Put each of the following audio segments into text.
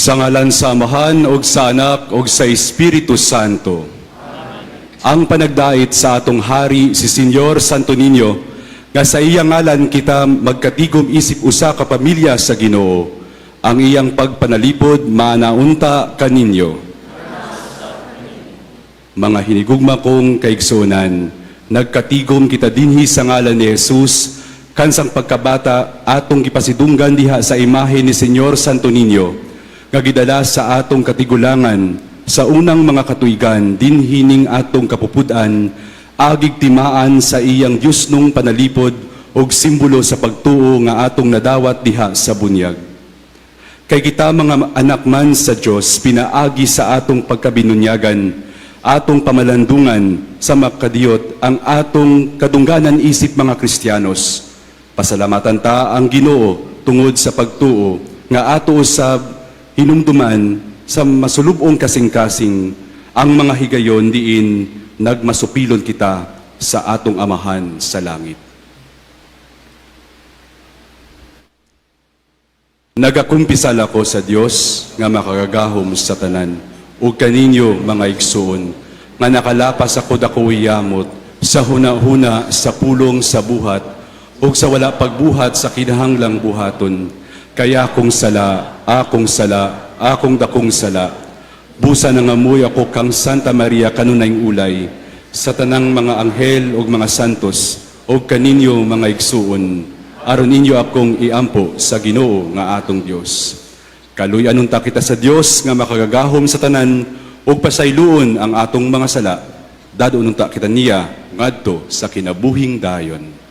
Sa ngalan sa Amahan, ug sa Anak, ug sa Espiritu Santo. Ang panagdait sa atong hari, si Senyor Santo Niño, nga sa iyang ngalan kita magkatigom isip usa ka pamilya sa Ginoo. Ang iyang pagpanalipod, manaunta kaninyo. Mga hinigugma kong kaigsunan, nagkatigom kita dinhi sa ngalan ni Jesus, kansang pagkabata atong gipasidunggan diha sa imahe ni Senyor Santo Niño, nga gidala sa atong katigulangan sa unang mga katuigan dinhining atong kapupudan, agig timaan sa iyang Dios nung panalipod og simbolo sa pagtuo nga atong nadawat diha sa bunyag. Kay kita mga anak man sa Dios, pinaagi sa atong pagkabinunyagan, atong pamalandungan sa makadiyot ang atong kadungganan isip mga Kristiyanos. Pasalamatan ta ang Ginoo tungod sa pagtuo nga ato usab hinumduman sa masulubong kasing-kasing ang mga higayon diin nagmasupilon kita sa atong Amahan sa langit. Nagakumpisal ako sa Dios nga makagagahom sa tanan, ug kaninyo mga igsoon, nga nakalapas ako dako yamot sa hunahuna sa pulong sa buhat, ug sa wala pagbuhat sa kinahanglang buhaton. Kaya akong sala, akong dakong sala. Busa nangamoy ako kang Santa Maria kanunayng ulay, sa tanang mga anghel ug mga santos, ug kaninyo mga igsuon, aron ninyo akong iampo sa Ginoo nga atong Dios. Kaluy-anon ta kita sa Dios nga makagagahom sa tanan, ug pasayloon ang atong mga sala, dadonon ta kita niya ngadto sa kinabuhing dayon.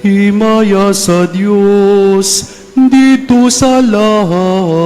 Himaya sa Diyos dito sa langit.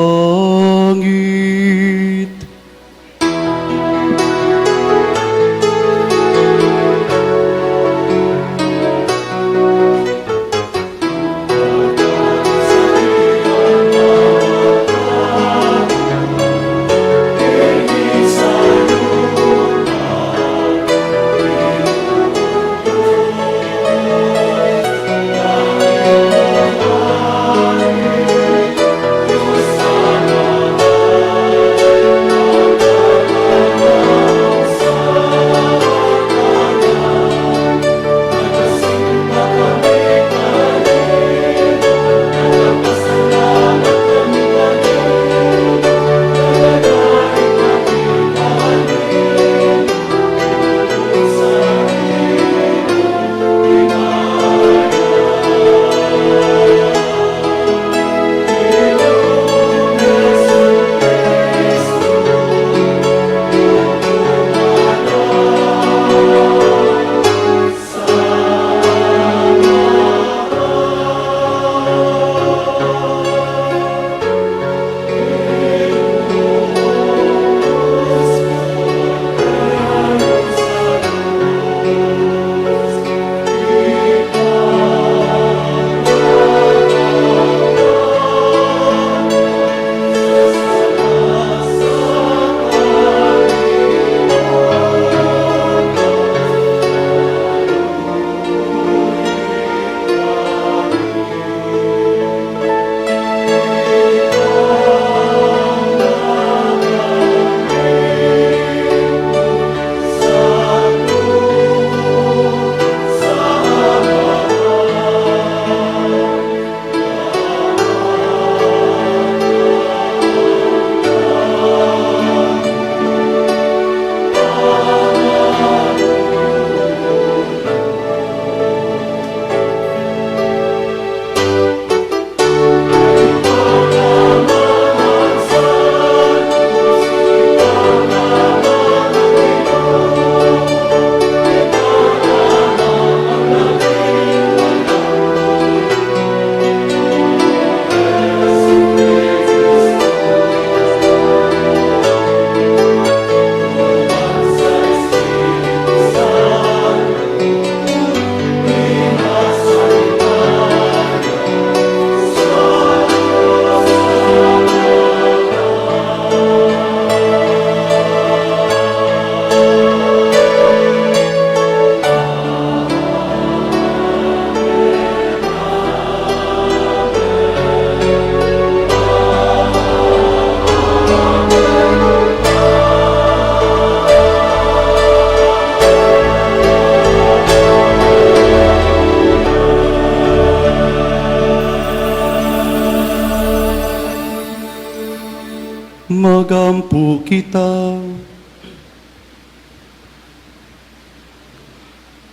kita.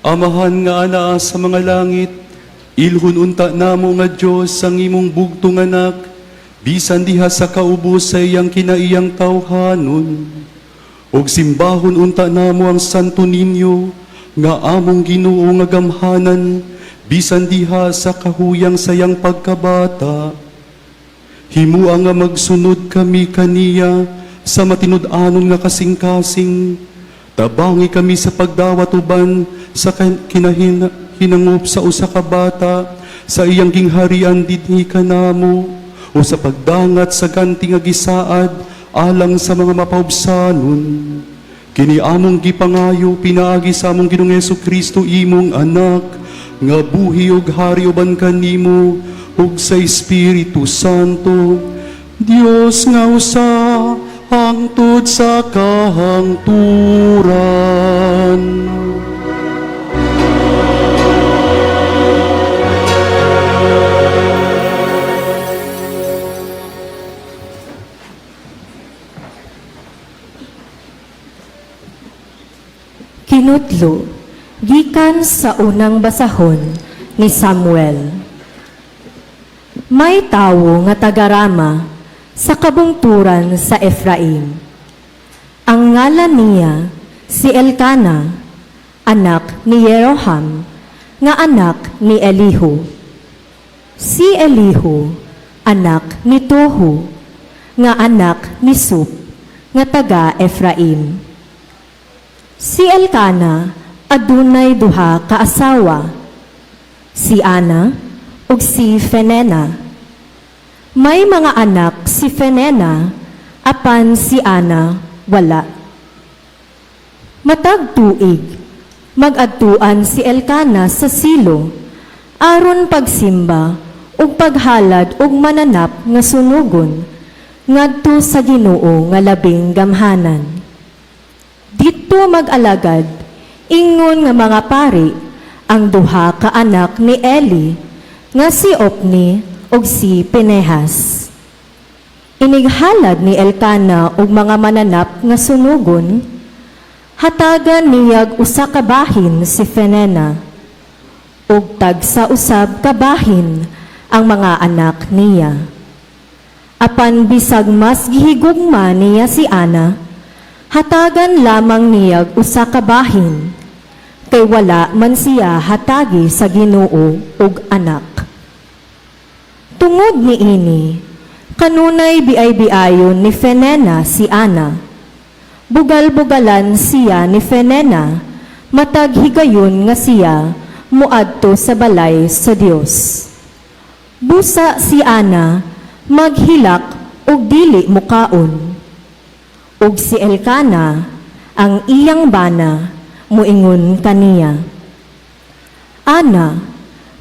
Amahan nga ana sa mga langit, ilhun unta namo nga Diyos ang imong bugtong anak, bisan diha sa kaubos sa iyang kinaiyang tawhanon. Og simbahon unta namo ang Santo Niño, nga among Ginoo nga gamhanan, bisan diha sa kahuyang sayang pagkabata. Himua nga magsunod kami kaniya sa matinud-anon nga kasing-kasing. Tabangi kami sa pagdawat uban sa hinangop sa usa ka bata, sa iyang gingharian dinhi kanamo, o sa pagdangat sa ganti nga gisaad alang sa mga mapaubsanon. Kini among gipangayo pinaagi sa among Ginoong Jesucristo imong anak, nga buhi ug hari uban kanimo ug sa Espiritu Santo, Dios nga usa hangtod sa kahangturan. Kinutlo, gikan sa unang basahon ni Samuel. May tawo nga taga-Rama sa kabungturan sa Efraim. Ang ngalan niya si Elkana, anak ni Jeroham, nga anak ni Elihu. Si Elihu, anak ni Tohu, nga anak ni Sup, nga taga-Efraim. Si Elkana adunay duha ka asawa, si Ana ug si Fenena. May mga anak si Fenena, apan si Ana wala. Matag tuig, mag-adtuan si Elkana sa silo, aron pagsimba ug paghalad ug mananap nga sunugon, ngadto sa Ginoo nga labing gamhanan. Dito mag-alagad, ingon nga mga pari, ang duha ka anak ni Eli, nga si Opni ug si Pinehas. Inighalad ni Elkana og mga mananap nga sunugon, hatagan niyag usa ka bahin si Fenena, ug tagsa usab ka bahin ang mga anak niya. Apan bisag mas gihigugma niya si Ana, hatagan lamang niyag usa ka bahin, kay wala man siya hatagi sa Ginoo ug anak. Tungod ni ini, kanunay biay-biayon ni Fenena si Ana. Bugal-bugalan siya ni Fenena, matag higayon nga siya muadto sa balay sa Dios. Busa si Ana maghilak ug dili mukaon. Ug si Elkana, ang iyang bana, muingon kaniya, Ana,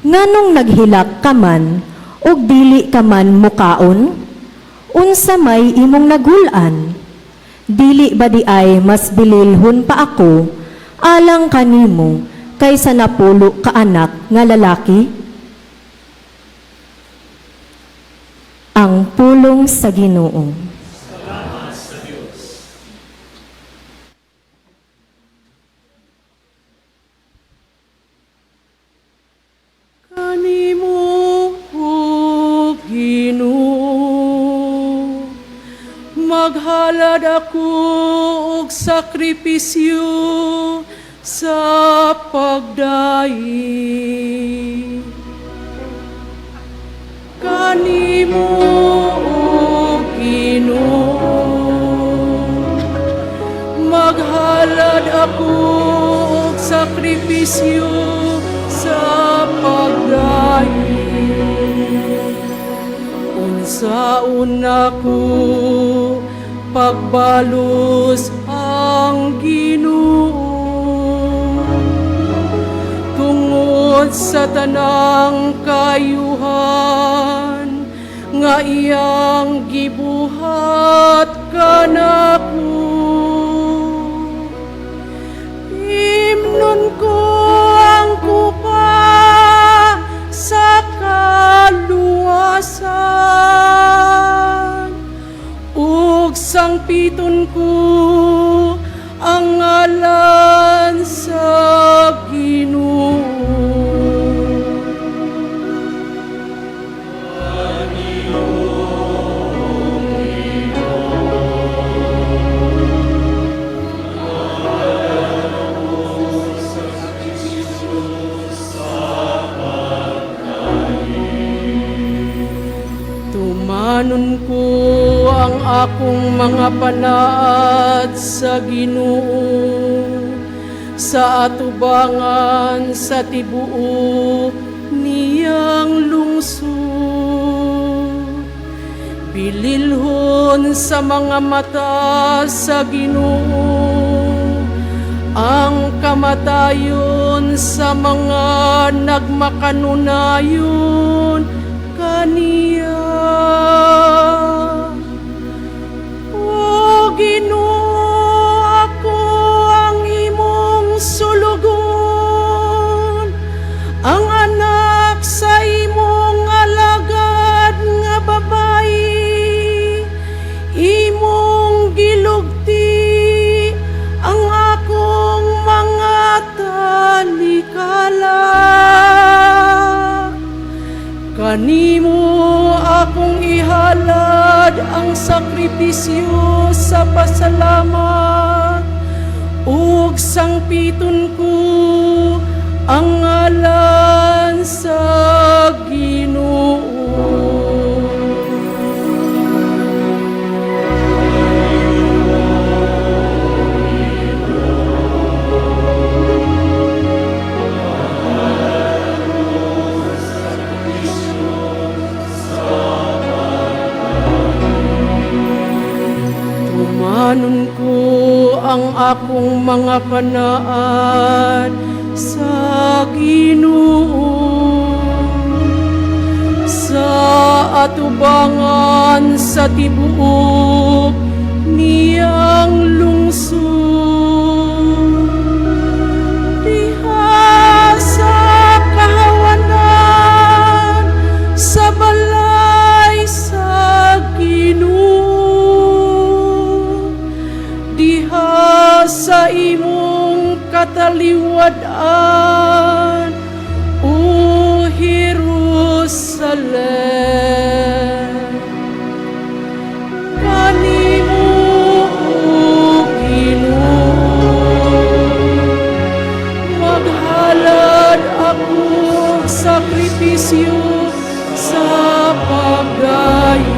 nganong naghilak ka man, ug dili ka man mukaon? Unsa may imong nagulan? Dili ba di ay mas bililhon pa ako, alang kanimo, kaysa napulo ka anak nga lalaki? Ang pulong sa Ginoo. Maghalad ako og sakripisyo sa pagdayi. Kanimo, O Ginoo, maghalad ako og sakripisyo sa pagdayi. Unsaon ako pagbalos ang Ginoo tungod sa tanang kayuhan nga iyang gibuhat kanako. Himnon ko ang kupa sa kaluwasan, ug sangpiton ko akong mga panaad sa Ginoo, sa atubangan sa tibuo niyang lungsod. Bililhon sa mga mata sa Ginoo ang kamatayon sa mga nagmakanunayon kaniya. O Ginoo, ako ang imong sulugon, ang anak sa imong alagad nga babayi, imong gilugti ang akong mga talikala. Kanimo akong ihalad ang sakripisyo sa pasalamat, ug sangpiton ko ang ngalan sa Ginoo. Tumanon ko ang akong mga panaad sa Ginoo, sa atubangan sa tibuok niyang lungsod. Diha sa kahawanan, sa balay sa Ginoo, diha sa imong kataliwadan, O Jerusalem. Kanimo, O Ginoo, maghalad akong sakripisyo sa pagdayi.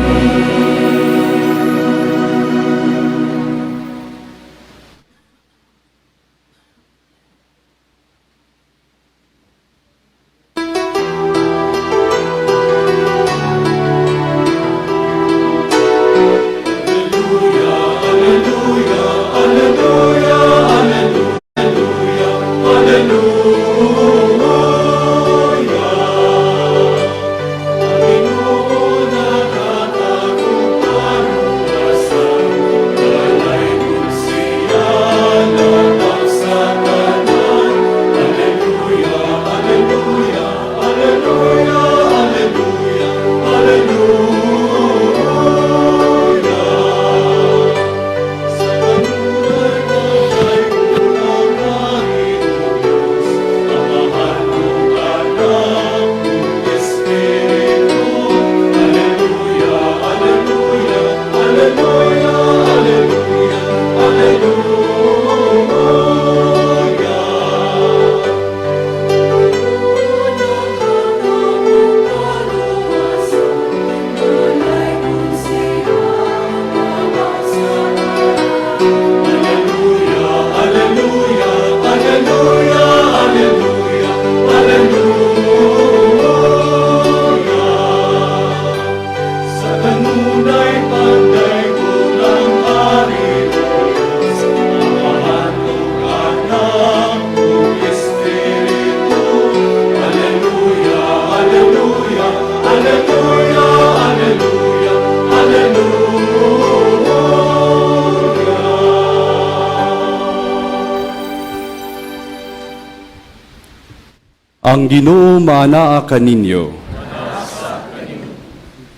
Ang Ginoo maanaa kaninyo.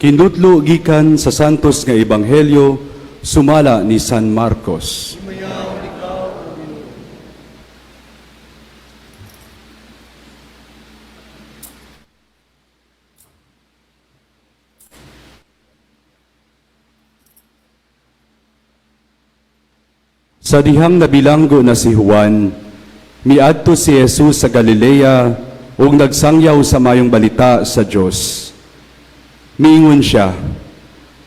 Kinutlo gikan sa santos nga ebanghelyo sumala ni San Marcos. Sa dihang nabilanggo na si Juan, miadto si Jesus sa Galilea ug nagsangyaw sa mayong balita sa Dios. Miingon siya,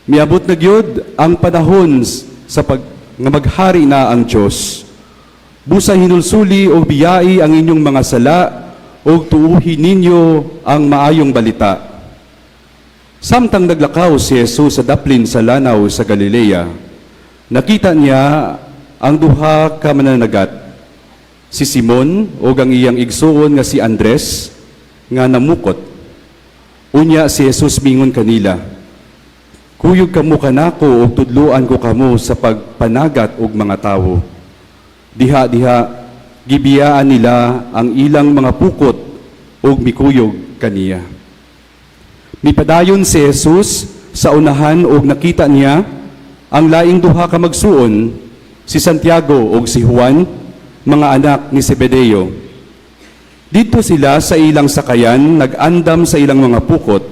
Miabot na gyud ang panahon sa nga maghari na ang Dios. Busa hinulsuli o biyai ang inyong mga sala o tuuhin ninyo ang maayong balita. Samtang naglakaw si Jesus sa daplin sa lanaw sa Galilea, nakita niya ang duha ka mananagat, si Simon o ang iyang igsuon nga si Andres nga namukot. Unya si Jesus mingon kanila, "Kuyog kamo kanako og tudluan ko kamo sa pagpanagat og mga tawo." Diha gibiyaan nila ang ilang mga pukot ug mikuyog kaniya. Mipadayon si Jesus sa unahan ug nakita niya ang laing duha ka magsuon, si Santiago ug si Juan, mga anak ni Zebedeo. Dito sila sa ilang sakayan nag-andam sa ilang mga pukot.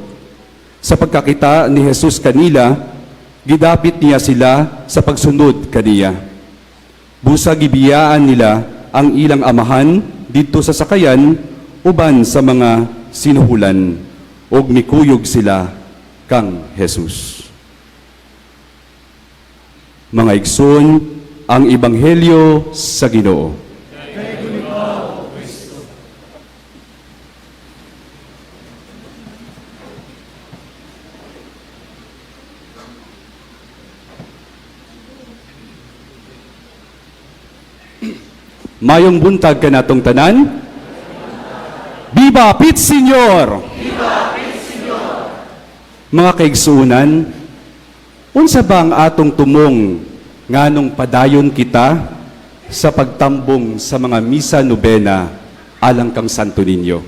Sa pagkakita ni Jesus kanila, gidapit niya sila sa pagsunod kaniya. Busa gibiyaan nila ang ilang amahan dito sa sakayan uban sa mga sinuhulan ug mikuyog sila kang Jesus. Mga igsoon, ang ebanghelyo sa Ginoo. Mayong buntag kanatong tanan. Viva Pit Senyor! Viva Pit Senyor! Mga kaigsuunan, unsa ba ang atong tumong nganong padayon kita sa pagtambong sa mga misa nobena alang kang Santo Niño?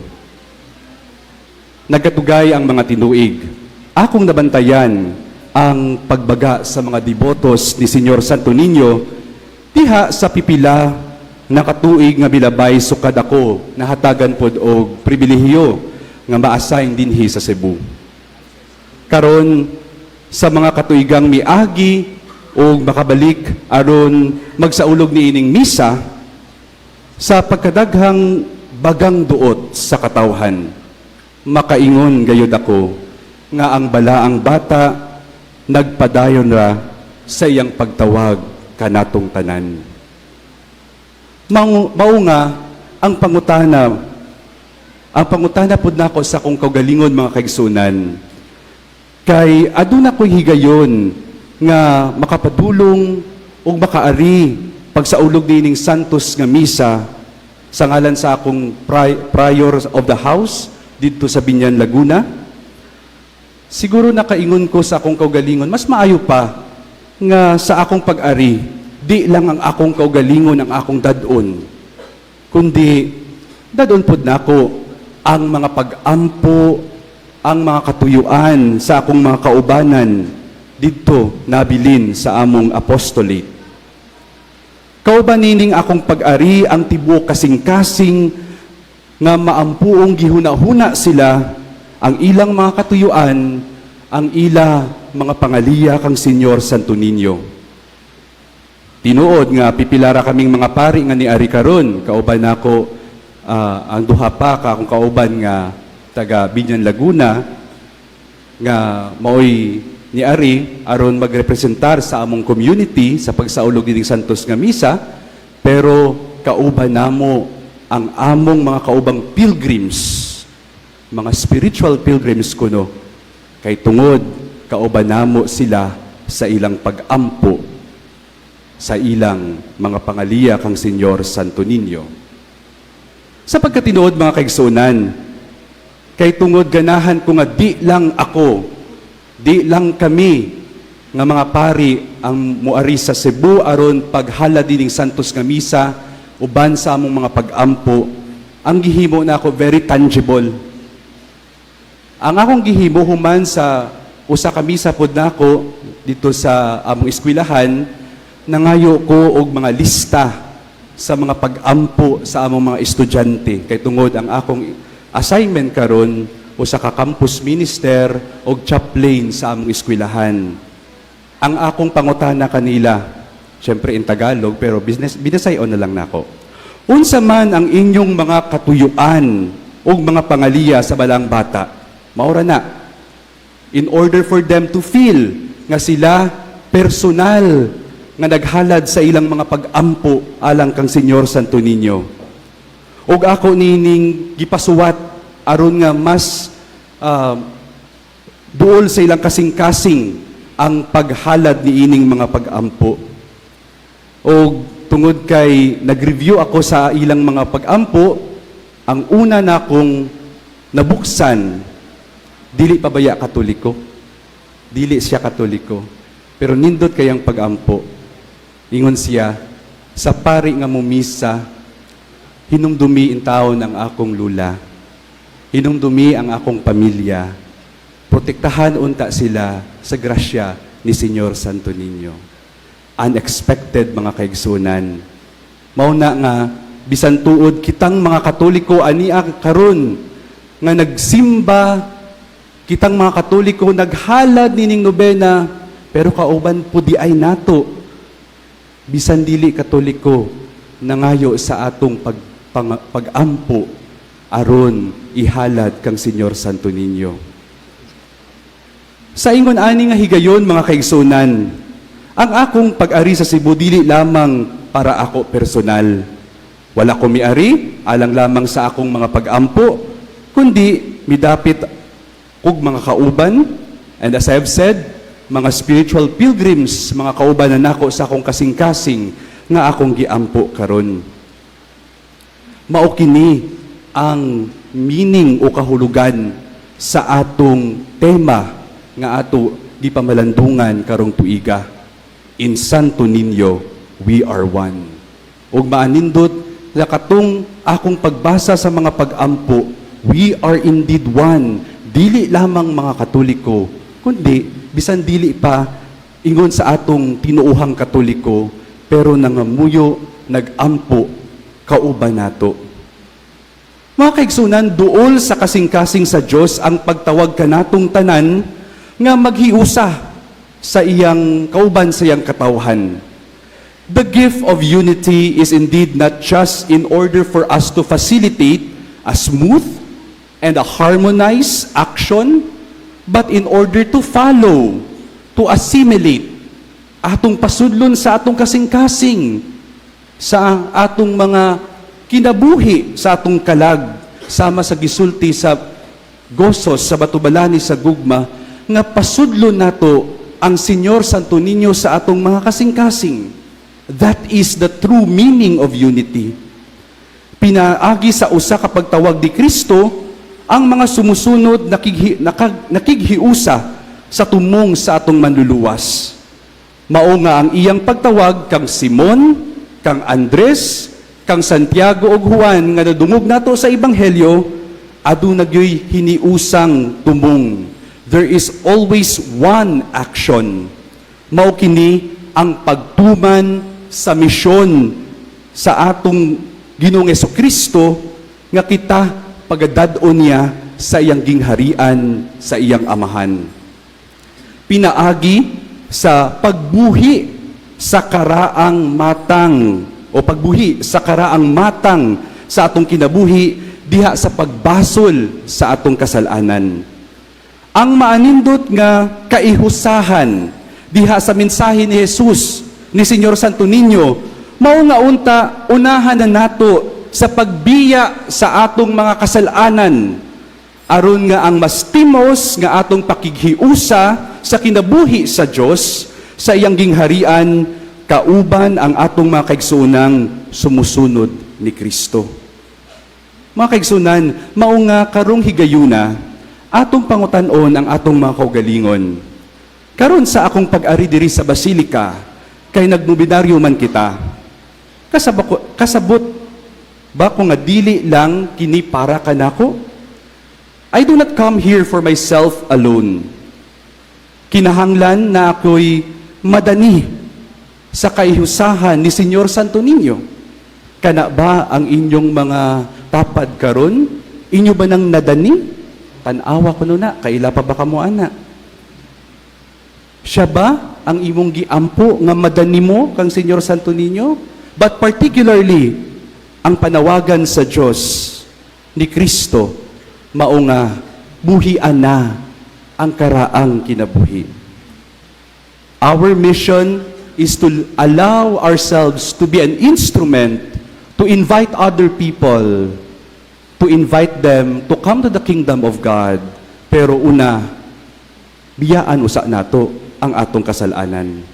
Nagkatugay ang mga tinuig. Akong nabantayan ang pagbaga sa mga devotos ni Senyor Santo Niño diha sa pipila nakatuig nga bilabay sukad ako nahatagan pod og pribilehiyo nga ma-assign dinhi sa Cebu. Karon sa mga katuigang miagi o makabalik aron magsaulog ni ining misa sa pagkadaghang bagang duot sa katawhan, makaingon gayud ako nga ang balaang bata nagpadayon ra sa iyang pagtawag kanatong tanan. Mao nga ang pangutana pud nako sa akong kaugalingon mga kaigsunan, kay aduna ko'y higayon nga makapadulong ug makaari pagsaulog nining santos nga misa sa ngalan sa akong prior of the house dito sa Binyan, Laguna. Siguro nakaingon ko sa akong kaugalingon, mas maayo pa nga sa akong pag-ari di lang ang akong kaugalingon ang akong dadon, kundi dadon pod nako ang mga pag-ampo, ang mga katuyuan sa akong mga kaubanan didto nabilin sa among apostolate. Kauban nining akong pag-ari ang tibuok kasing-kasing nga maampuong gihuna-huna sila ang ilang mga katuyuan, ang ila mga pangaliya kang Senyor Santo Niño. Tinuod nga pipilara kaming mga pari nga ni Ari karon, kauban nako ang duha pa ka akong kauban nga taga Binyan, Laguna nga maoy ni Ari aron magrepresentar sa among community sa pagsaulog dining santos nga misa, pero kauban namo ang among mga kaubang pilgrims, mga spiritual pilgrims kuno, kay tungod kauban namo sila sa ilang pag-ampo sa ilang mga pangaliya kang Senyor Santo Niño. Sa pagkatinuod mga kaigsunan, kay tungod ganahan ko nga di lang ako, di lang kami nga mga pari ang muari sa Cebu aron paghala dining santos nga misa uban sa among mga pag-ampo, ang gihimo na ako very tangible. Ang akong gihimo human sa usa ka misa pod nako dito sa among eskwelahan, nangayo ko og mga lista sa mga pag-ampo sa among mga estudyante, kay tungod ang akong assignment karon usa ka campus minister og chaplain sa among eskwelahan. Ang akong pangutana kanila, syempre in Tagalog pero binasayon na lang nako. Unsa man ang inyong mga katuyuan og mga pangaliya sa balang bata, maura na, in order for them to feel nga sila personal nga naghalad sa ilang mga pag-ampo alang kang Senyor Santo Niño. Ug ako nining gipasuwat aron nga mas duol sa ilang kasing-kasing ang paghalad ni ining mga pag-ampo. O tungod kay nag-review ako sa ilang mga pag-ampo, ang una na akong nabuksan, dili pa baya Katoliko. Dili siya Katoliko. Pero nindot kayang pag-ampo. Ingon siya, sa pari nga mumisa, hinumdumi in taon ang akong lula. Hinumdumi ang akong pamilya. Protektahan unta sila sa grasya ni Senyor Santo Niño. Unexpected mga kaigsunan. Mauna nga, bisan tuod kitang mga Katoliko ania karon nga nagsimba, kitang mga Katoliko naghalad nining nobena, pero kauban po di ay nato. Bisan dili Katoliko, nangayo sa atong pag-ampo aron ihalad kang Senyor Santo Niño. Sa ingon ani nga higayon mga kaigsunan, ang akong pag-ari sa Cebu dili lamang para ako personal. Wala ko miari alang lamang sa akong mga pag-ampo, kundi midapit og mga kauban, and as I have said, mga spiritual pilgrims, mga kauban na nako sa akong kasing-kasing nga akong giampo karon. Mao kini ang meaning o kahulugan sa atong tema nga ato di pamalandungan karong tuiga. In Santo Niño, we are one. Ug maanindot na katong akong pagbasa sa mga pag-ampo, we are indeed one. Dili lamang mga Katoliko, kundi bisan dili pa ingon sa atong tinuuhang Katoliko, pero nangamuyo nag-ampo kauban nato. Mga kaigsunan, duol sa kasing-kasing sa Dios ang pagtawag kanatong tanan nga maghiusa sa iyang kauban sa iyang katawhan. The gift of unity is indeed not just in order for us to facilitate a smooth and a harmonized action, but in order to follow, to assimilate, atong pasudlon sa atong kasing-kasing, sa atong mga kinabuhi, sa atong kalag, sama sa gisulti sa Gosos, sa Batubalani, sa Gugma, nga pasudlon nato ang Senyor Santo Niño sa atong mga kasing-kasing. That is the true meaning of unity. Pinaagi sa usa ka pagtawag ni Kristo ang mga sumusunod nakighiusa sa tumong sa atong manluluwas. Mao nga ang iyang pagtawag kang Simon, kang Andres, kang Santiago ug Juan nga nadungog nato sa ebanghelyo, aduna gyoy hiniusang tumong. There is always one action. Mao kini ang pagtuman sa misyon sa atong Ginoong Jesucristo nga kita pagadad-on niya sa iyang gingharian, sa iyang amahan. Pinaagi sa pagbuhi sa karaang matang o pagbuhi sa karaang matang sa atong kinabuhi diha sa pagbasol sa atong kasalanan. Ang maanindot nga kaihusahan diha sa mensahe ni Jesus, ni Senyor Santo Niño, mao nga unta, unahan na nato sa pagbiya sa atong mga kasalanan, aron nga ang mas timos nga atong pakighiusa sa kinabuhi sa Dios, sa iyang gingharian, kauban ang atong mga kaigsuonang sumusunod ni Kristo. Mga kaigsuonan, mao nga karong higayuna, atong pangutan-on ang atong mga kaugalingon. Karon sa akong pag-ari diri sa Basilika, kay nagnobinaryo man kita, kasabot ba ko nga dili lang kini para kanako? I do not come here for myself alone. Kinahanglan na ako'y madani sa kaihusahan ni Senyor Santo Niño. Kana ba ang inyong mga tapad karon? Inyo ba nang nadani? Tanawa ko na, kaila pa ba kamo ana? Siya ba ang imong giampo nga madani mo kang Senyor Santo Niño? But particularly, ang panawagan sa Diyos ni Kristo, mao nga buhian na ang karaang kinabuhi. Our mission is to allow ourselves to be an instrument to invite other people, to invite them to come to the kingdom of God. Pero una, biyaan usa nato ang atong kasalanan.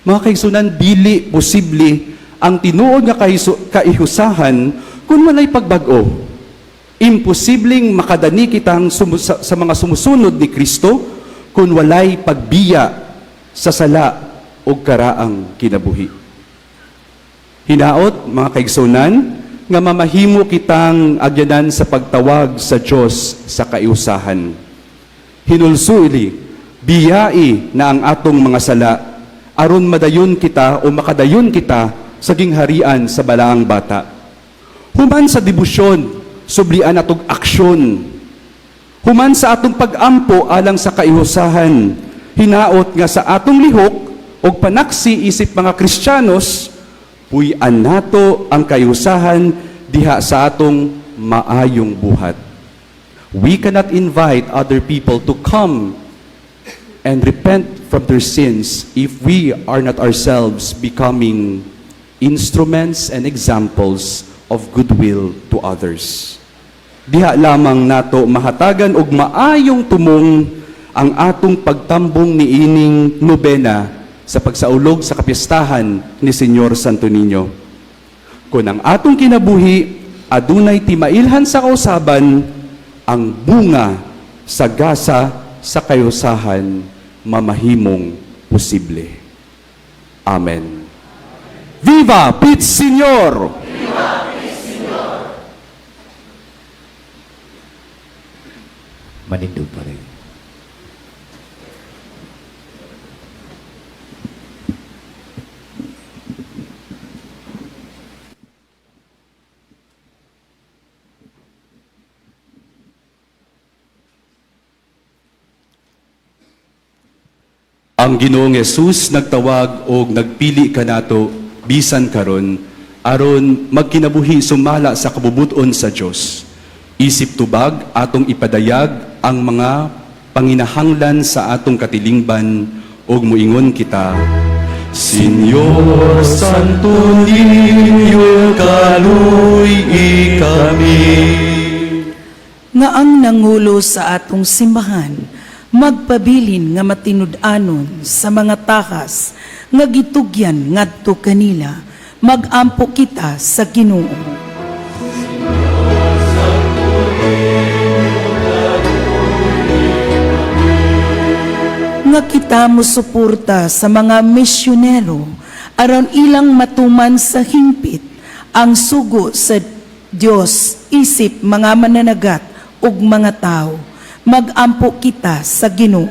Mga kaigsunan, dili posible ang tinuod nga kaihusahan kung walay pagbag-o. Imposibleng makadani kitang sa mga sumusunod ni Kristo kung walay pagbiya sa sala o karaang kinabuhi. Hinaot, mga kaigsunan, nga mamahimo kitang agyanan sa pagtawag sa Diyos sa kaiusahan. Hinulsuli, biyai na ang atong mga sala, aron madayon kita o makadayon kita sa gingharian sa balaang bata. Human sa debosyon, sublian atong aksyon. Human sa atong pag-ampo alang sa kaihusahan, hinaot nga sa atong lihok o panaksi isip mga Kristiyanos, puy-an nato ang kaihusahan diha sa atong maayong buhat. We cannot invite other people to come and repent from their sins if we are not ourselves becoming instruments and examples of goodwill to others. Diha lamang nato mahatagan og maayong tumong ang atong pagtambong niining nobena sa pagsaulog sa kapistahan ni Senyor Santo Niño. Kung ang atong kinabuhi adunay timailhan sa kausaban, ang bunga sa gasa sa kayusahan mamahimong posible. Amen. Viva Pit Señor! Manindog pa rin. Ang Ginoong Hesus nagtawag o nagpili kanato bisan karon aron magkinabuhi sumala sa kabubuton sa Dios. Isip tubag atong ipadayag ang mga panginahanglan sa atong katilingban ug muingon kita, Senyor Santo Niño, kaluy kami. Nga ang nangulo sa atong simbahan, magpabilin nga matinud-anon sa mga takas, nga gitugyan ngadto kanila, magampo kita sa Ginoo. Nga kita musuporta sa mga misyonero aron ilang matuman sa hingpit ang sugo sa Dios isip mga mananagat ug mga tao, magampo kita sa Ginoo.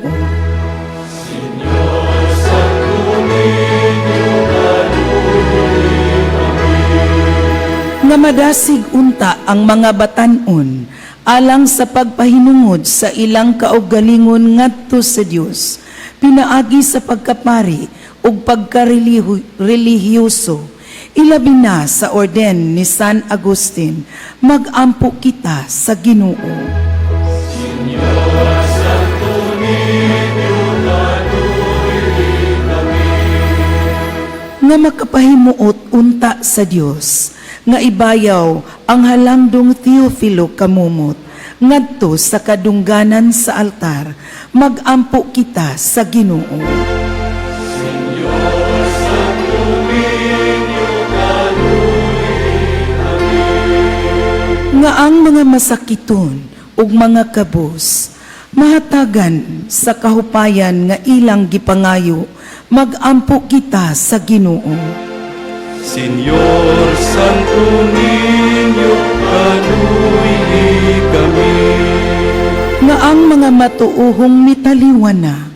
Nga madasig unta ang mga batan-on alang sa pagpahinungod sa ilang kaugalingon ngadto sa Dios, pinaagi sa pagkapari ug pagkarelihiyoso, ilabi na sa orden ni San Agustin, magampo kita sa Ginoo. Nga makapahimuot unta sa Dios, nga ibayaw ang halamdong Teofilo kamumot, ngadto sa kadungganan sa altar, magampo kita sa Ginoo. Nga ang mga masakiton ug mga kabus, mahatagan sa kahupayan nga ilang gipangayo, magampo kita sa Ginoo. Senyor Santo Niño, kaluy kami. Nga ang mga matuuhong mitaliwan na,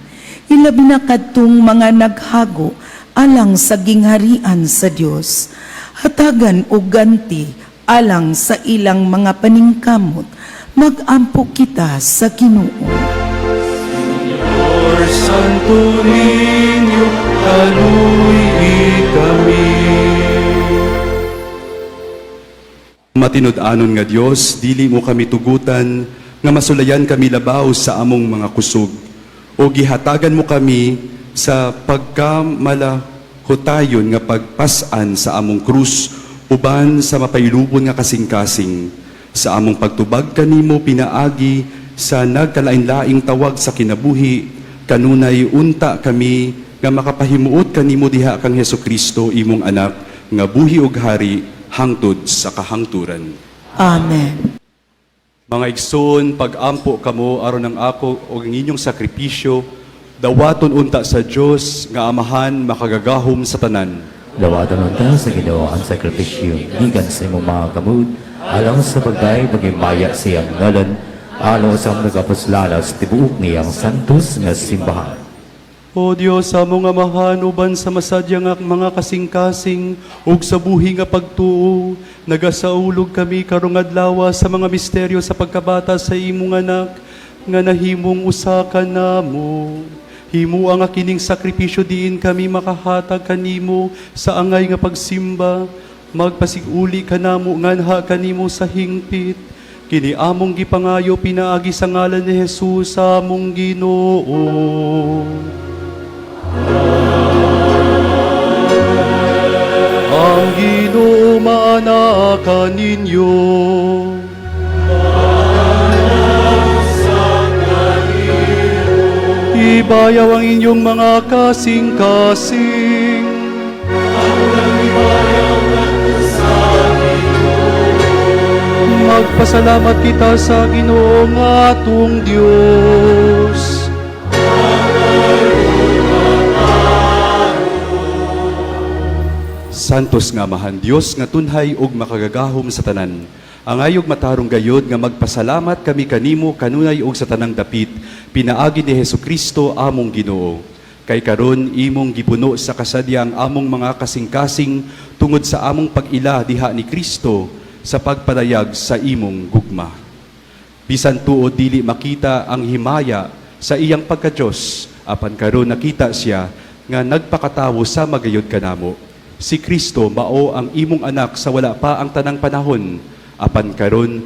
ilabi na kadtong mga naghago alang sa gingharian sa Dios, hatagan o ganti alang sa ilang mga paningkamot, magampo kita sa Ginoo. Senyor Santo Niño, kaluy kami. Matinud-anon nga Dios, dili mo kami tugutan, nga masulayan kami labaw sa among mga kusog, o gihatagan mo kami sa pagkamalahotayon nga pagpasan sa among krus uban sa mapailubon nga kasing-kasing. Sa among pagtubag kanimo pinaagi sa nagkalain-laing tawag sa kinabuhi, kanunay unta kami nga makapahimuot kanimo diha kang Hesukristo imong anak nga buhi ug hari hangtod sa kahangturan. Amen. Mga igsoon, pag-ampo kamo aron ang ako o ang inyong sakripisyo, dawaton unta sa Dios nga Amahan makagagahom sa tanan. Lawatan unta sa Ginoo ang sakripisyo, gikan sa imong mga kamud, alang sa pagday magimaya siyang ngalan, alang sa nagapuslalas tibuok niyang santos nga simbahan. O Dios, among Amahan, uban sa masadyang mga kasing-kasing, ug sa buhi nga pagtuo, nagasaulog kami karong adlaw sa mga misteryo sa pagkabata sa imong anak, nga nahimong usakan namo. Himo ang kining sakripisyo diin kami makahatag kanimo sa angay nga pagsimba, magpasiguli kanamo nganha kanimo sa hingpit. Kini among gipangayo pinaagi sa ngalan ni Jesus among Ginoo. Ang Ginoo maanakan ninyo. Ibayaw ang inyong mga kasing-kasing. Magpasalamat kita sa Ginoo nga atong Dios. Santos nga Amahan Dios nga tunhay ug makagagahom sa tanan. Ang ayog matarong gayod nga magpasalamat kami kanimo kanunay ug sa tanang dapit pinaagi ni Hesukristo among Ginoo. Kay karon imong gipuno sa kasadyang among mga kasing-kasing tungod sa among pag-ila diha ni Kristo sa pagpadayag sa imong gugma. Bisan tuod dili makita ang himaya sa iyang pagka-Dios, apan karon nakita siya nga nagpakatawo sa magayod kanamo. Si Kristo mao ang imong anak sa wala pa ang tanang panahon, apan karon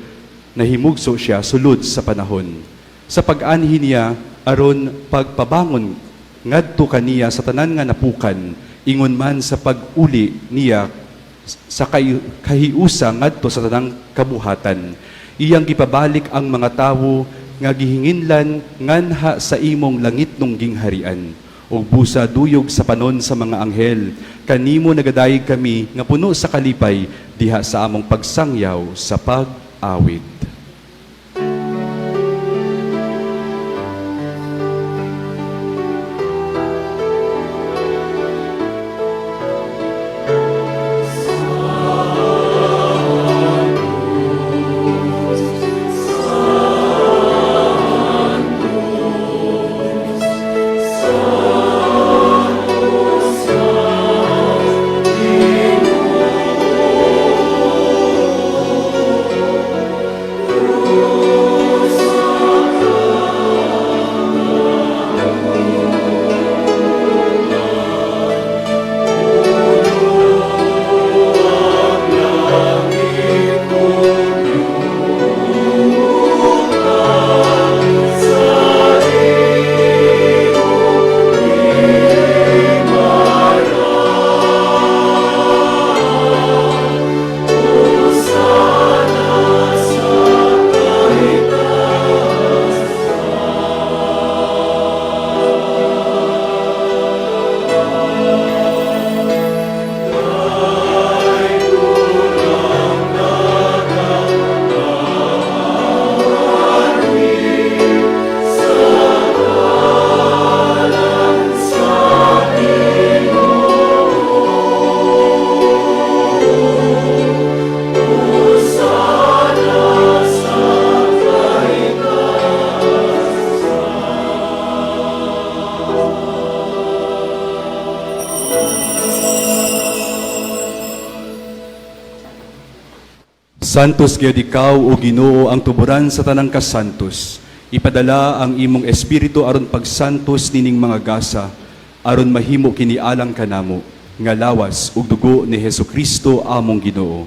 nahimugso siya sulod sa panahon. Sa pag-anhi niya aron pagpabangon ngadto kaniya sa tanan nga napukan, ingon man sa pag-uli niya sa kahiusa ngadto sa tanang kabuhatan. Iyang gipabalik ang mga tawo nga gihinginlan nganha sa imong langit nung gingharian. O busa duyog sa panon sa mga anghel, kanimo nagadayeg kami nga puno sa kalipay diha sa among pagsangyaw sa pag-awit. Santos gyud ikaw o Ginoo ang tuburan sa tanang kasantos. Ipadala ang imong espiritu aron pagsantos nining mga gasa, aron mahimo kini alang kanamo nga lawas ug dugo ni Hesukristo among Ginoo.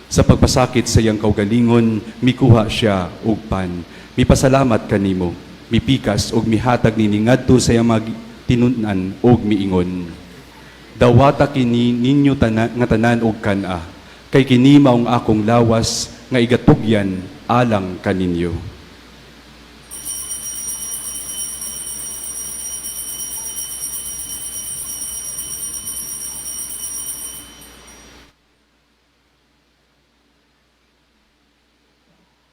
Sa pagpasakit sa iyang kaugalingon, mikuha siya og pan. Mipasalamat kanimo, mipikas ug mihatag nini ngadto sa iyang mga tinunan og miingon. Dawata kini ninyo nga tanan og kana, kay kini maong akong lawas nga igatugyan alang kaninyo.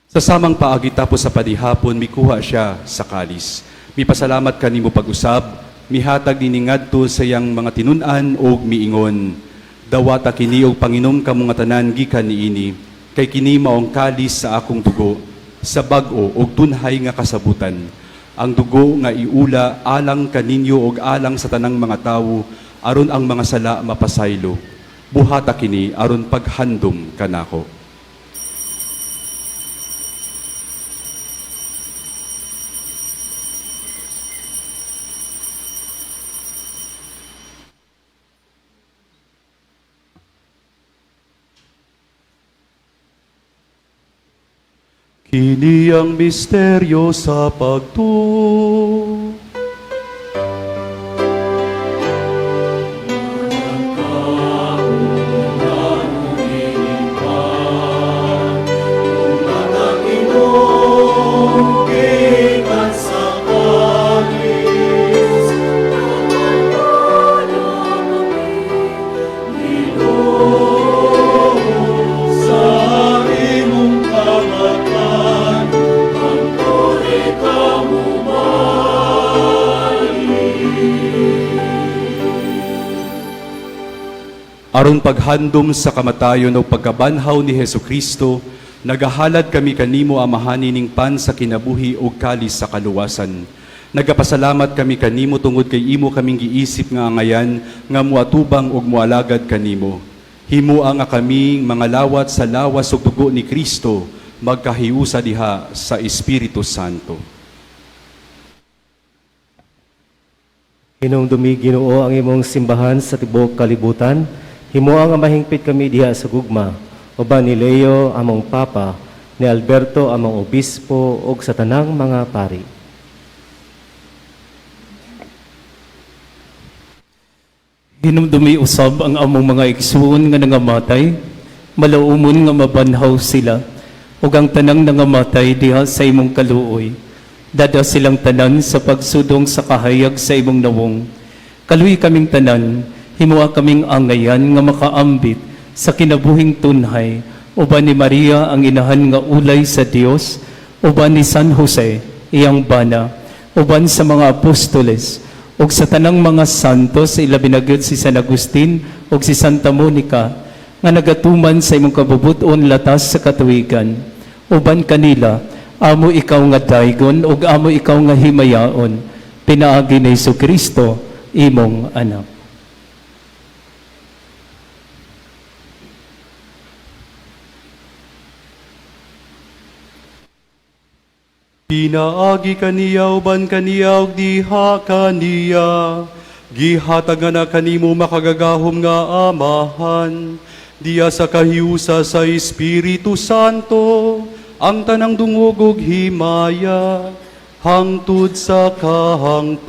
Sa samang paagi tapos sa padihapon, mikuha siya sa kalis. Mipasalamat kanimo pag-usab, mihatag diningadto sa iyang mga tinunan og miingon. Dawata kini og panginom kamo nga tanan gikan niini, kay kini maong kalis sa akong dugo, sa bag-o og tunhay nga kasabutan. Ang dugo nga iula alang kaninyo og alang sa tanang mga tawo, aron ang mga sala mapasaylo. Buhata kini aron paghandom kanako. Kini ang misteryo sa pagtuo. Aron paghandom sa kamatayon o pagkabanhaw ni Hesukristo, nagahalad kami kanimo amahanin ning pan sa kinabuhi o kalis sa kaluwasan. Nagapasalamat kami kanimo tungod kay imo kaming giisip nga angayan nga muatubang og mualagad kanimo. Himua nga kaming mga lawat sa lawas ug dugo ni Kristo magkahiusa diha sa Espiritu Santo. Hinumdumi Ginoo ang imong simbahan sa tibuok kalibutan. Himuang nga mahingpit kami diha sa gugma, uban ni Leo among Papa, ni Alberto among Obispo, ug sa tanang mga pari. Hinumdumi usab ang among mga igsuon nga nangamatay, malaumon nga mabanhaw sila, ug ang tanang nangamatay diha sa imong kaluoy. Dada silang tanan sa pagsudong sa kahayag sa imong nawong. Kaluy kaming tanan, himua kaming angayan nga makaambit sa kinabuhing tunhay, uban ni Maria ang inahan nga ulay sa Dios, uban ni San Jose iyang bana, uban sa mga apostoles, ug sa tanang mga santos, ilabi na gyud si San Agustin ug si Santa Monica nga nagatuman sa imong kabubuton latas sa katuigan. Uban kanila, amo ikaw nga daygon ug amo ikaw nga himayaon, pinaagi ni Jesucristo imong anak. Pinaagi kaniya uban kaniya ug diha kaniya, gihatag na kanimo makagagahom nga amahan, diya sa kahiusa sa Espiritu Santo, ang tanang dungog ug himaya, hangtod sa kahangturan.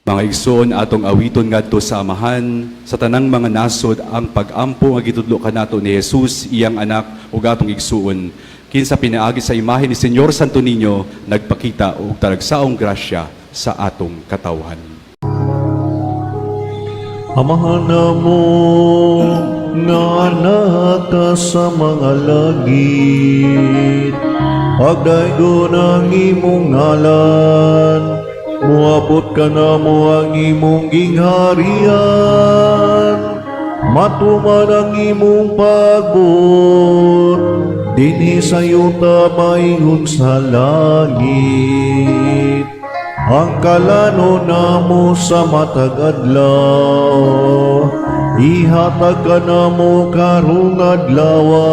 Mga igsoon atong awiton ngadto sa amahan, sa tanang mga nasod ang pag-ampo nga gitudlo kanato ni Jesus iyang anak ug atong igsuon. Kinsa pinaagi sa imahe ni Señor Santo Niño nagpakita og talagsaong grasya sa atong katawhan. Amahan mo nga nata sa mga langit, pagdaygo ng imong ngalan, muabot ka na mo ang imong gingharian, matuman ang imong pagbot, dinhi sa yuta maingon sa langit. Ang kalano namo sa matag adlaw, ihatag ka namo karong adlawa,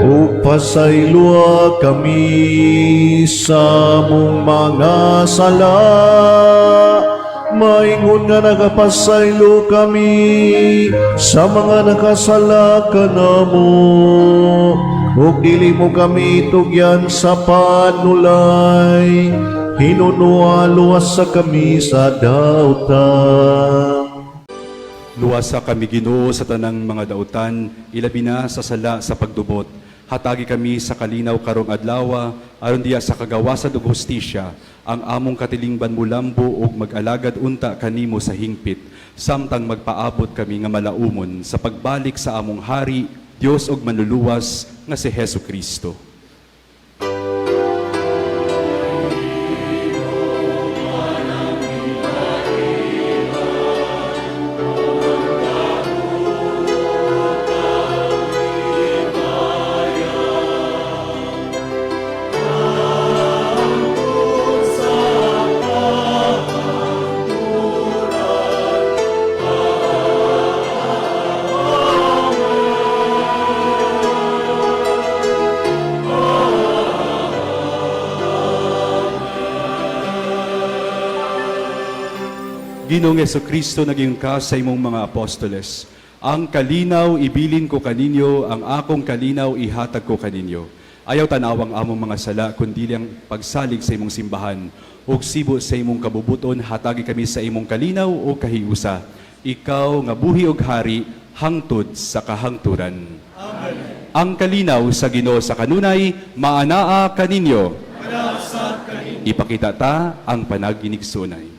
ug pasaylua kami sa mong mga sala. Maingon nga nagapasaylo kami sa mga nakasala kanamo, ug dili mo kami tugyan sa panulay, hinunua luwas sa kami sa dautan. Luwasa kami Ginoo sa tanang mga dautan, ilabi na sa sala sa pagdubot. Hatagi kami sa kalinaw karong adlaw, aron diya sa kagawasan ug hustisya, ang among katilingban mulambo ug mag-alagad unta kanimo sa hingpit, samtang magpaabot kami nga malaumon sa pagbalik sa among hari, Dios ug manluluwas nga si Hesukristo. Ginoong Jesucristo, naging ka sa imong mga apostoles. Ang kalinaw ibilin ko kaninyo, ang akong kalinaw ihatag ko kaninyo. Ayaw tanawang among mga sala, kundi ang pagsalig sa imong simbahan. Ug sibo sa imong kabubuton, hatagi kami sa imong kalinaw o kahiusa. Ikaw nga buhi ug hari, hangtod sa kahangturan. Amen. Ang kalinaw sa Ginoo sa kanunay, maanaa kaninyo. Ipakita ta ang panaginigsunay.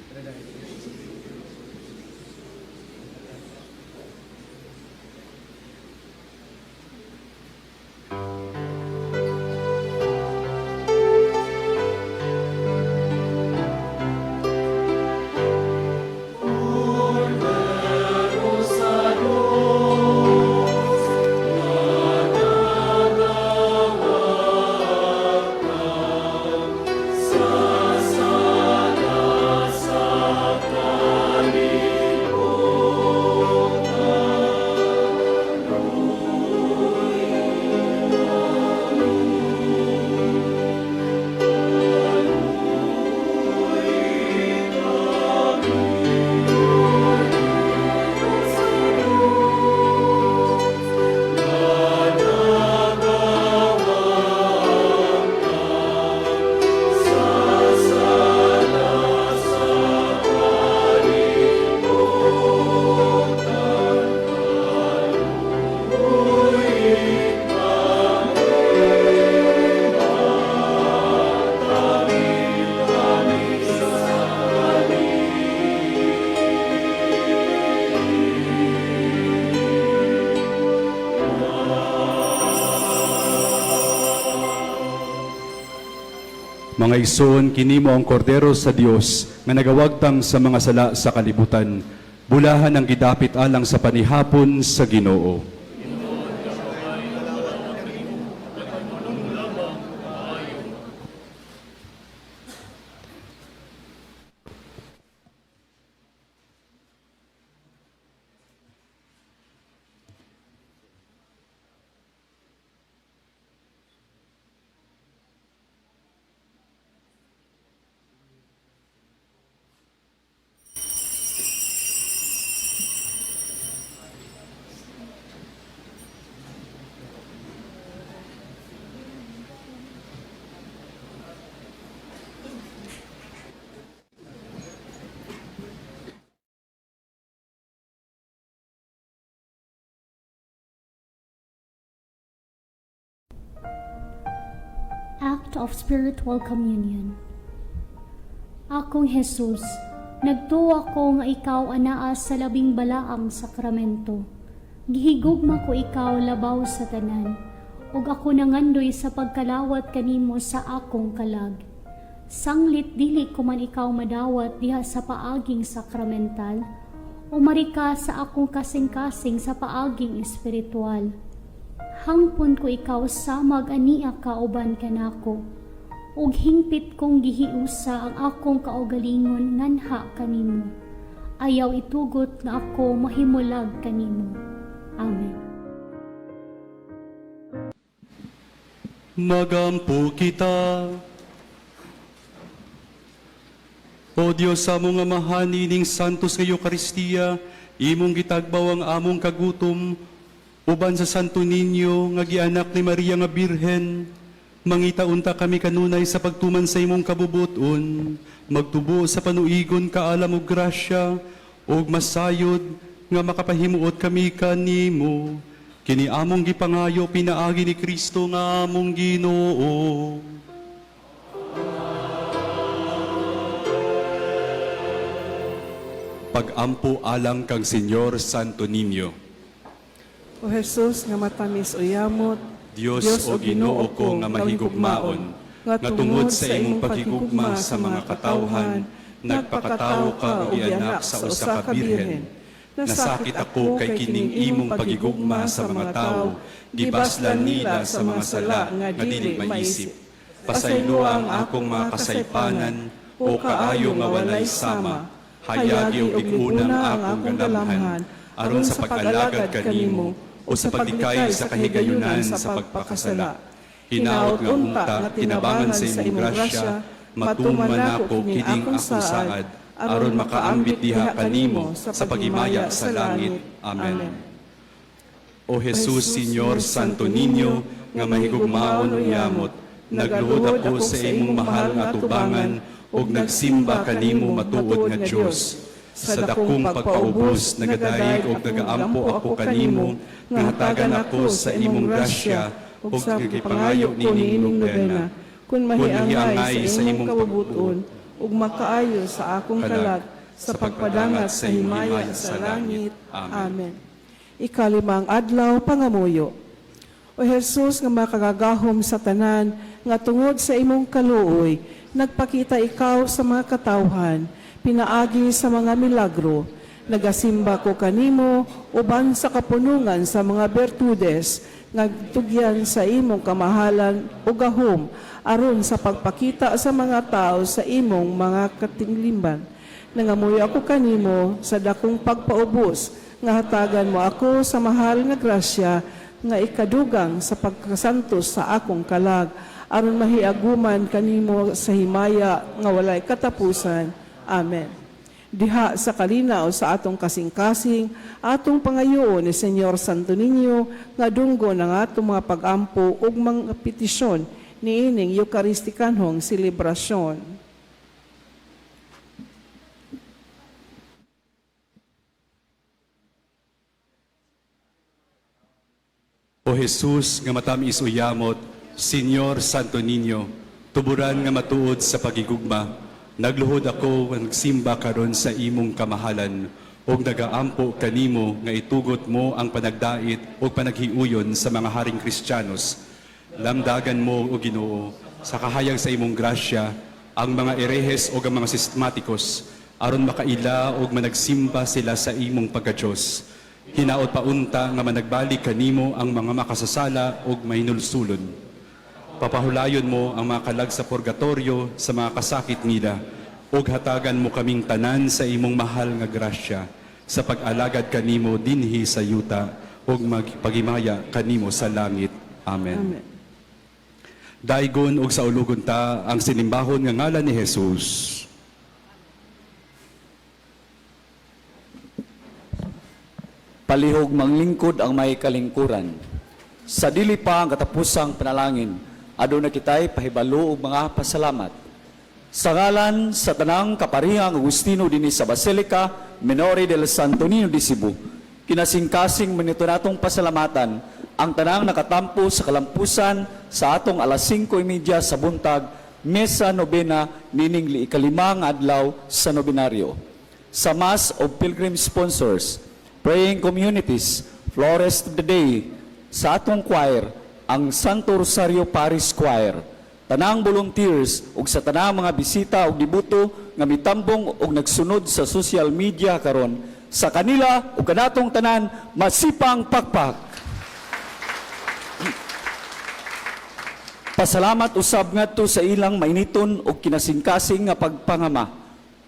Mga igsoon, kinimo ang kordero sa Dios nga nagawagtang sa mga sala sa kalibutan. Bulahan ang gidapit alang sa panihapon sa Ginoo. Act of Spiritual Communion. Akong Jesus, nagtuwa ko nga ikaw anaa sa labing balaang sakramento. Gihigugma ko ikaw labaw sa tanan, ug ako nangandoy sa pagkalawat kanimo sa akong kalag. Sanglit dili ko man ikaw madawat diha sa paaging sakramental, Umari ka sa akong kasing-kasing sa paaging espiritual. Hangpon ko ikaw sa mag-ania kauban kanako. Ug hingpit kong gihiusa ang akong kaugalingon nganha kanimo. Ayaw itugot nga ako mahimulag kanimo. Amen. Magampo kita. O Diyos, sa among amahan nining santos nga Eucharistia, imong gitagbaw ang among kagutom, uban sa Santo Niño nga gianak ni Maria nga Birhen, mangitaunta kami kanunay sa pagtuman sa imong kabubuton, magtubo sa panuigon kaalam ug grasya, ug masayod nga makapahimuot kami kanimo. Kini among gipangayo pinaagi ni Kristo nga among Ginoo. Pag-ampo alang kang Senyor Santo Niño. O Jesus nga matamis o yamot, Dios o Ginoo ko nga mahigugmaon, nga tungod sa imong paghigugma sa mga katawhan, nagpakatawo ka o ianak sa usa ka birhen. Nasakit ako kay kining imong paghigugma sa mga tawo, gibaslan nila sa mga sala nga dili maisip. Pasaylo ang akong mga kasaypanan, o kaayo nga walay sama, hayagi o ikunang akong galamhan, aron sa pag-alagad kanimo, o sa pagdikay sa kahigayunan sa pagpakasala. Hinaot nga unta, tinabangan sa imong grasya, matuman ako kining akong saad, aron makaambit diha kanimo sa pagimaya sa langit. Amen. O Jesus, Senyor Santo Niño, nga mahigugmaon o yamot, nagluhod ako sa imong mahal nga tubangan, ug nagsimba kanimo matuod nga Dios. Sa dakong pagpaubos, nagadayeg ug nagaampo ako kanimo, nga hatagan ako sa imong grasya, ug gipangayo nining nobena. kun mahiangay sa imong kabubuton, ug makaayo sa akong kalag, sa pagpadangat sa himaya sa langit. Amen. Ikalimang adlaw pangamuyo. O Jesus nga makagagahom sa tanan, nga tungod sa imong kaluoy, nagpakita ikaw sa mga katawhan, pinaagi sa mga milagro. Nagasimba ko kanimo, uban sa kapunungan sa mga bertudes, nagtugyan sa imong kamahalan o gahom, aron sa pagpakita sa mga tao sa imong mga katinglimban. Nangamuyo ako kanimo sa dakong pagpaubos, nga hatagan mo ako sa mahal nga grasya, nga ikadugang sa pagkasantos sa akong kalag, aron mahiaguman kanimo sa himaya nga walay katapusan. Amen. Diha sa kalinaw sa atong kasing-kasing, atong pangayoon ni Senyor Santo Niño, nga dunggo ng atong mga pag-ampo ug mga petisyon ni ining Eucharistikanhong selebrasyon. O Jesus, nga matamis o yamot, Senyor Santo Niño, tuburan nga matuod sa pagigugma, nagluhod ako nga nagsimba karon sa imong kamahalan, ug nagaampo kanimo nga itugot mo ang panagdait ug panaghiuyon sa mga haring Kristiyanos. Lamdagan mo, o Ginoo, sa kahayag sa imong grasya, ang mga erehes o ang mga sistematikos, aron makaila ug managsimba sila sa imong pagka-Diyos. Hinaot paunta nga managbalik kanimo ang mga makasasala ug mahinulsulon. Papahulayon mo ang mga kalag sa purgatorio sa mga kasakit nila, ug hatagan mo kaming tanan sa imong mahal nga grasya, sa pag-alagad kanimo dinhi sa yuta, ug magpagimaya kanimo sa langit. Amen. Amen. Daigon ug sa ulugon ta ang sinimbahon nga ngalan ni Jesus. Palihog manglingkod ang may kalingkuran. Sa dili pa ang katapusang panalangin, aduna kitay pahibalo og mga pasalamat. Sa ngalan sa tanang kaparihang Agustino dinhi sa Basilica Minore del Santo Niño de Cebu, kinasing-kasing manito natong pasalamatan ang tanang nakatampo sa kalampusan sa atong alas 5:30 sa buntag, Mesa Nobena nining ikalimang adlaw sa nobinaryo. Sa Mass of Pilgrim Sponsors, Praying Communities, Florist of the Day, sa atong choir, ang Santo Rosario Parish Choir, tanang volunteers ug sa tanang mga bisita ug dibuto nga mitambong ug nagsunod sa social media karon sa kanila ug kanatong tanan masipang pakpak. Pasalamat usab ngadto sa ilang mainiton ug kinasingkasing nga pagpangama,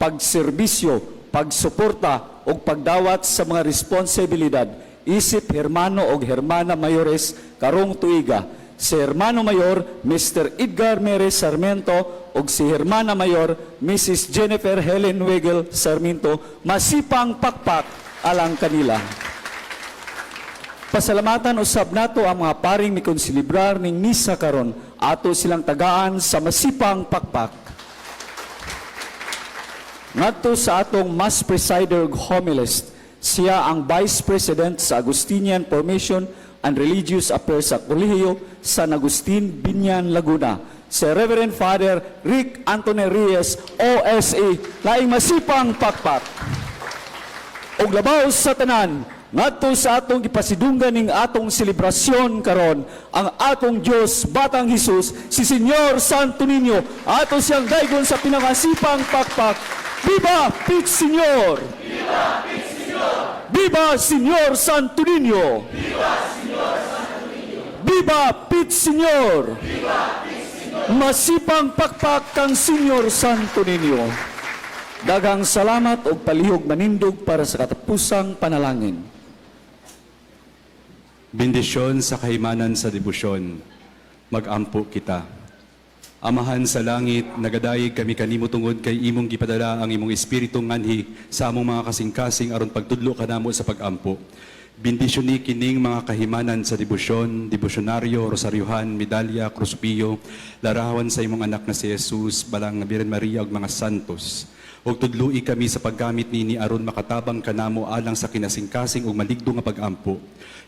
pagserbisyo, pagsuporta ug pagdawat sa mga responsibilidad isip hermano ug hermana mayores karong tuiga. Si Hermano Mayor Mr. Edgar Meres Sarmiento ug si Hermana Mayor Mrs. Jennifer Helen Wegel Sarmiento masipang pakpak alang kanila. Pasalamatan usab nato ang mga paring mikonsilibrar ning misa karon, ato silang tagaan sa masipang pakpak. Ngadto sa atong Mass Presider ug Homilist, siya ang Vice President sa Agustinian Formation and Religious Affairs sa Kolehiyo San Agustin, Binyan, Laguna, si Reverend Father Rick Anthony Reyes, OSA, laing masipang pakpak. Og labaw sa tanan, ngadto sa atong gipasidunggan ning atong selebrasyon karon, ang atong Dios Batang Hesus, si Señor Santo Niño, ato siyang daygon sa pinakasipang pakpak. Viva Pit Señor! Viva Pit Señor! Viva Señor Santo Niño! Viva Señor Santo Niño! Viva Pit Señor! Viva Pit Señor! Masipang pakpak kang Señor Santo Niño. Daghang salamat o palihog manindog para sa katapusang panalangin. Bendisyon sa kahimanan sa debosyon, mag-ampo kita. Amahan sa langit, nagadayeg kami kanimo tungod kay imong gipadala ang imong espiritu nganhi sa among mga kasing-kasing aron pagtudlo kanamo sa pag-ampo. Bendisyon ni kining mga kahimanan sa debosyon, debosyonaryo, rosaryohan, medalya, krusupilyo, larawan sa imong anak na si Jesus, balang nga Birhen Maria ug mga santos. Ug tudloi kami sa paggamit nini aron makatabang kanamo alang sa kinasingkasing ug maligdo nga pag-ampo.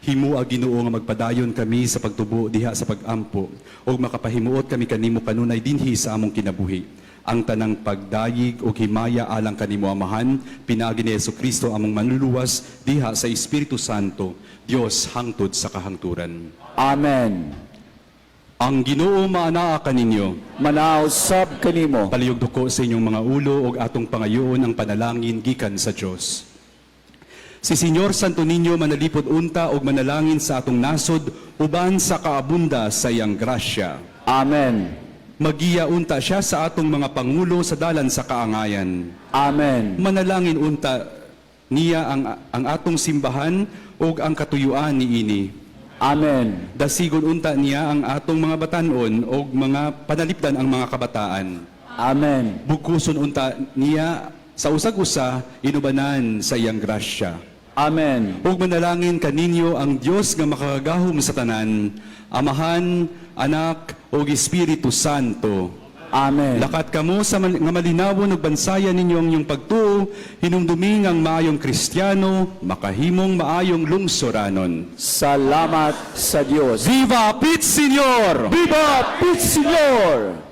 Himo Ginoo nga magpadayon kami sa pagtubo diha sa pag-ampo ug makapahimuot kami kanimo kanunay dinhi sa among kinabuhi. Ang tanang pagdayig ug himaya alang kanimo Amahan, pinaagi ni Jesucristo among manluluwas diha sa Espiritu Santo, Dios hangtod sa kahangturan. Amen. Ang Ginoo maanaa kaninyo. Manausab kanimo. Palihog duko sa inyong mga ulo ug atong pangayoon ang panalangin gikan sa Dios. Si Señor Santo Niño manalipod unta ug manalangin sa atong nasod uban sa kaabunda sa iyang grasya. Amen. Magiya unta siya sa atong mga pangulo sa dalan sa kaangayan. Amen. Manalangin unta niya ang atong simbahan ug ang katuyuan niini. Amen. Dasigon unta niya ang atong mga batanon ug mga panalipdan ang mga kabataan. Amen. Bukuson unta niya sa usag-usa inubanan sa iyang grasya. Amen. Ug manalangin kaninyo ang Dios nga makakagahom sa tanan, Amahan, Anak ug Espiritu Santo. Amen. Lakat kamo sa nga malinawon ug bansayan ninyo ang inyong pagtuo, hinumdumi ang maayong Kristiyano, makahimong maayong lungsoranon. Salamat sa Dios. Viva Pit Señor! Viva Pit Señor!